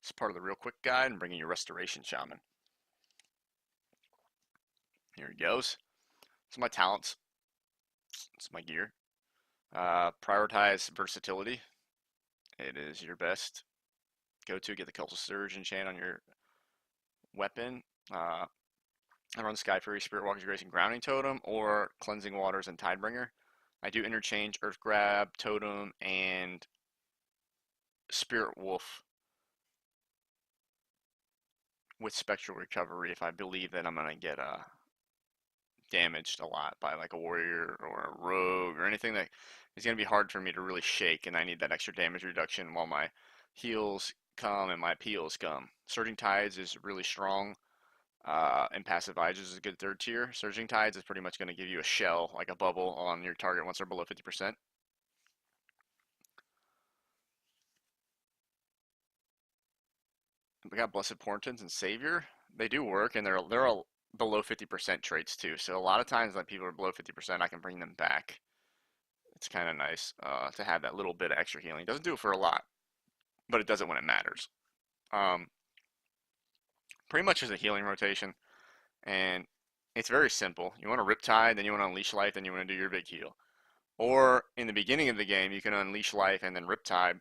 It's part of the real quick guide and bringing you Restoration Shaman. Here he goes. It's my talents. It's my gear. Prioritize versatility. It is your best go-to. Get the Cultural Surge enchant on your weapon. I run Sky Fury, Spirit Walker's Grace, and Grounding Totem, or Cleansing Waters and Tidebringer. I do interchange Earth Grab, Totem, and Spirit Wolf with Spectral Recovery if I believe that I'm going to get damaged a lot by like a warrior or a rogue or anything that is going to be hard for me to really shake, and I need that extra damage reduction while my heals come and my peels come. Surging Tides is really strong, and Passive Edge is a good third tier. Surging Tides is pretty much going to give you a shell, like a bubble, on your target once they're below 50%. We got Blessed Portents and Savior. They do work, and they're all below 50% traits too. So a lot of times when people are below 50%, I can bring them back. It's kind of nice to have that little bit of extra healing. It doesn't do it for a lot, but it does it when it matters. Um, Pretty much as a healing rotation, and it's very simple. You want to Riptide, then you want to Unleash Life, then you want to do your big heal. Or in the beginning of the game, you can Unleash Life and then Riptide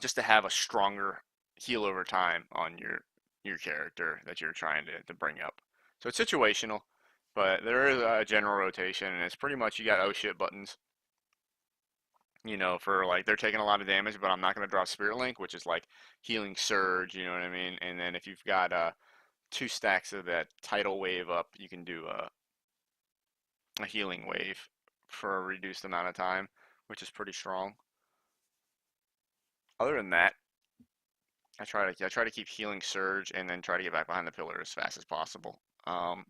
just to have a stronger heal over time on your character that you're trying to bring up. So it's situational, but there is a general rotation, and it's pretty much you got oh shit buttons. You know, for like they're taking a lot of damage, but I'm not going to draw Spirit Link, which is like Healing Surge. You know what I mean? And then if you've got two stacks of that Tidal Wave up, you can do a Healing Wave for a reduced amount of time, which is pretty strong. Other than that, I try to keep Healing Surge and then try to get back behind the pillar as fast as possible.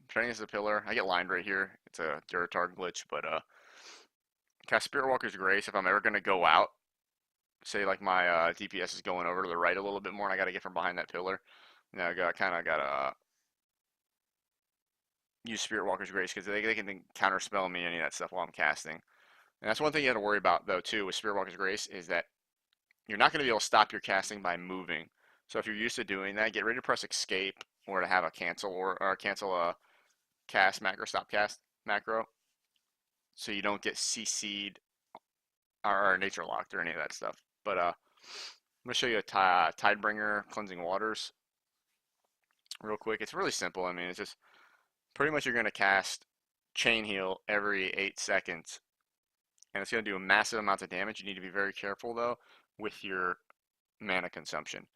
Training as a pillar, I get lined right here. It's a Duratard glitch, but cast Spirit Walker's Grace if I'm ever gonna go out. Say like my DPS is going over to the right a little bit more, and I got to get from behind that pillar. You know, I kind of gotta use Spirit Walker's Grace because they can counterspell me any of that stuff while I'm casting. And that's one thing you have to worry about though too with Spirit Walker's Grace is that you're not going to be able to stop your casting by moving. So if you're used to doing that, get ready to press escape or to have a cancel or cancel a cast macro, stop cast macro, so you don't get CC'd or nature locked or any of that stuff. But I'm gonna show you a Tidebringer Cleansing Waters real quick. It's really simple. I mean, it's just pretty much you're gonna cast Chain Heal every 8 seconds, and it's gonna do a massive amount of damage. You need to be very careful though with your mana consumption.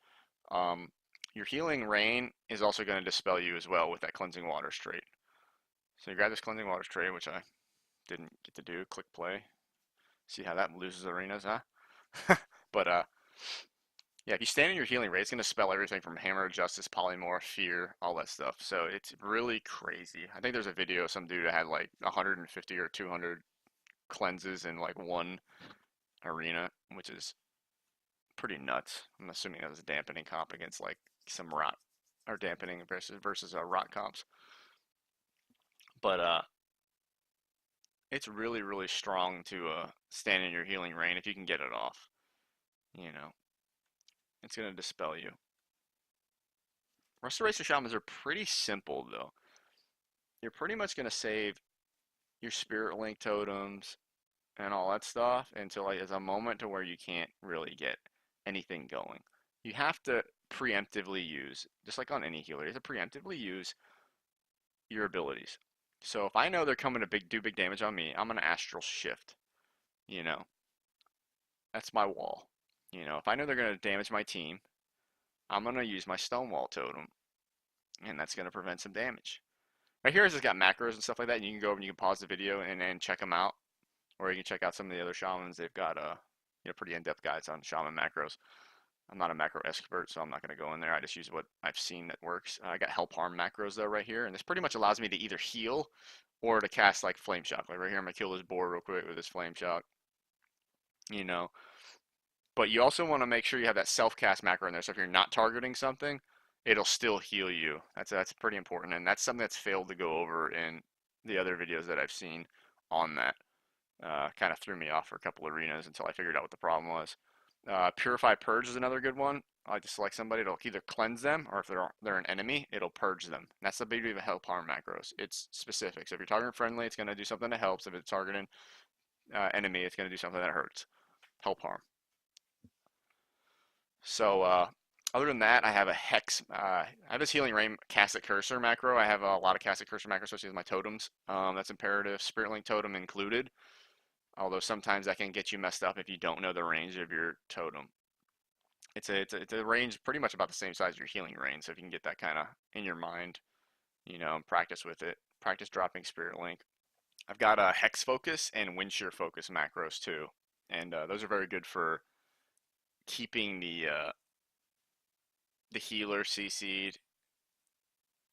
Um, your Healing Rain is also going to dispel you as well with that Cleansing Waters trait. So you grab this Cleansing Waters trait, which I didn't get to do. Click play. See how that loses arenas, huh? But yeah, if you stand in your healing rate, it's going to spell everything from Hammer of Justice, Polymorph, Fear, all that stuff. So it's really crazy. I think there's a video of some dude that had like 150 or 200 cleanses in like one arena, which is pretty nuts. I'm assuming that was a dampening comp against like some rot or dampening versus rot comps. But it's really strong to stand in your healing rain if you can get it off. You know, it's gonna dispel you. Restoration shamans are pretty simple though. You're pretty much gonna save your spirit link totems and all that stuff until like there's a moment to where you can't really get anything going. You have to preemptively use, just like on any healer, you have to preemptively use your abilities. So if I know they're coming to do big damage on me, I'm gonna astral shift. You know, that's my wall. You know, if I know they're gonna damage my team, I'm gonna use my Stonewall totem, and that's gonna prevent some damage. Right here, it's just got macros and stuff like that, and you can go over and you can pause the video and check them out, or you can check out some of the other shamans. They've got pretty in-depth guides on shaman macros. I'm not a macro expert, so I'm not going to go in there. I just use what I've seen that works. I got help harm macros though right here, and this pretty much allows me to either heal or to cast like flame shock. Like right here, I'm gonna kill this boar real quick with this flame shock. You know, but you also want to make sure you have that self cast macro in there. So if you're not targeting something, it'll still heal you. That's pretty important, and that's something that's failed to go over in the other videos that I've seen on that. Kind of threw me off for a couple arenas until I figured out what the problem was. Purify Purge is another good one. I like to select somebody. It'll either cleanse them, or if they're an enemy, it'll purge them. And that's the beauty of help harm macros. It's specific. So if you're targeting friendly, it's going to do something that helps. If it's targeting enemy, it's going to do something that hurts. Help harm. So other than that, I have a Hex. I have this Healing Rain Casket Cursor macro. I have a lot of Casket Cursor macros associated with my totems. That's imperative. Spirit Link totem included. Although sometimes that can get you messed up if you don't know the range of your totem. It's a range pretty much about the same size as your healing range. So if you can get that kind of in your mind, and practice with it, practice dropping Spirit Link. I've got a Hex Focus and Wind Shear Focus macros too, and those are very good for keeping the healer CC'd.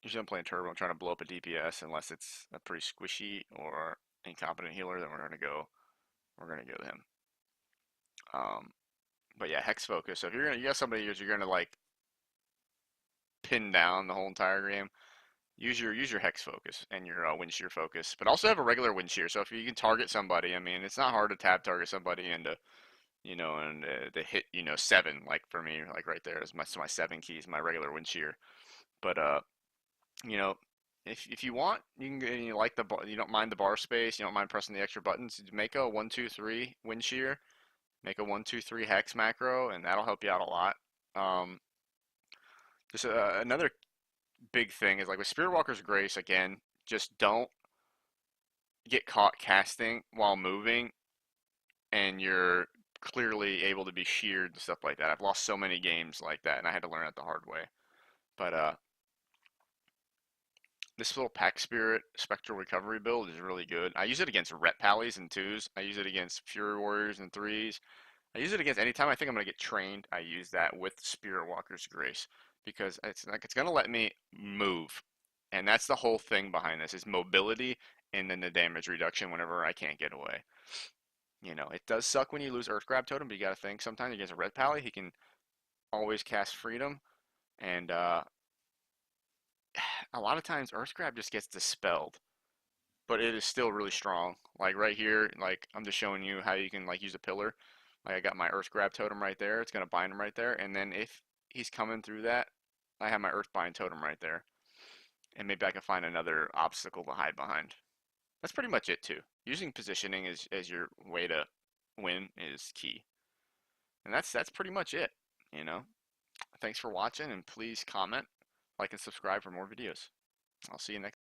Usually I'm playing Turbo. I'm trying to blow up a DPS unless it's a pretty squishy or incompetent healer. Then we're gonna go to him. Um, but yeah, Hex Focus. So if you got somebody you're gonna like pin down the whole entire game, use your Hex Focus and your Wind Shear Focus, but also have a regular Wind Shear. So if you can target somebody, I mean, it's not hard to tab target somebody into to hit 7, like for me, like right there is my 7 keys, my regular Wind Shear. But you know, if you want, you can you like you don't mind the bar space, you don't mind pressing the extra buttons, make a 1-2-3 Wind Shear, make a 1-2-3 Hex macro, and that'll help you out a lot. Um, just another big thing is like with Spirit Walker's Grace, again, just don't get caught casting while moving and you're clearly able to be sheared and stuff like that. I've lost so many games like that, and I had to learn it the hard way. But this little Pack Spirit Spectral Recovery build is really good. I use it against Ret Pallies and 2s. I use it against Fury Warriors and 3s. I use it against anytime I think I'm going to get trained. I use that with Spirit Walker's Grace because it's going to let me move. And that's the whole thing behind this is mobility and then the damage reduction whenever I can't get away. It does suck when you lose Earth Grab Totem, but you got to think sometimes against a Red Pally, he can always cast Freedom. And a lot of times Earth Grab just gets dispelled, but it is still really strong. Like right here, like I'm just showing you how you can like use a pillar. Like I got my Earth Grab Totem right there. It's going to bind him right there. And then if he's coming through that, I have my Earth Bind Totem right there. And maybe I can find another obstacle to hide behind. That's pretty much it too. Using positioning as your way to win is key. And that's pretty much it, you know. Thanks for watching and please comment, like and subscribe for more videos. I'll see you next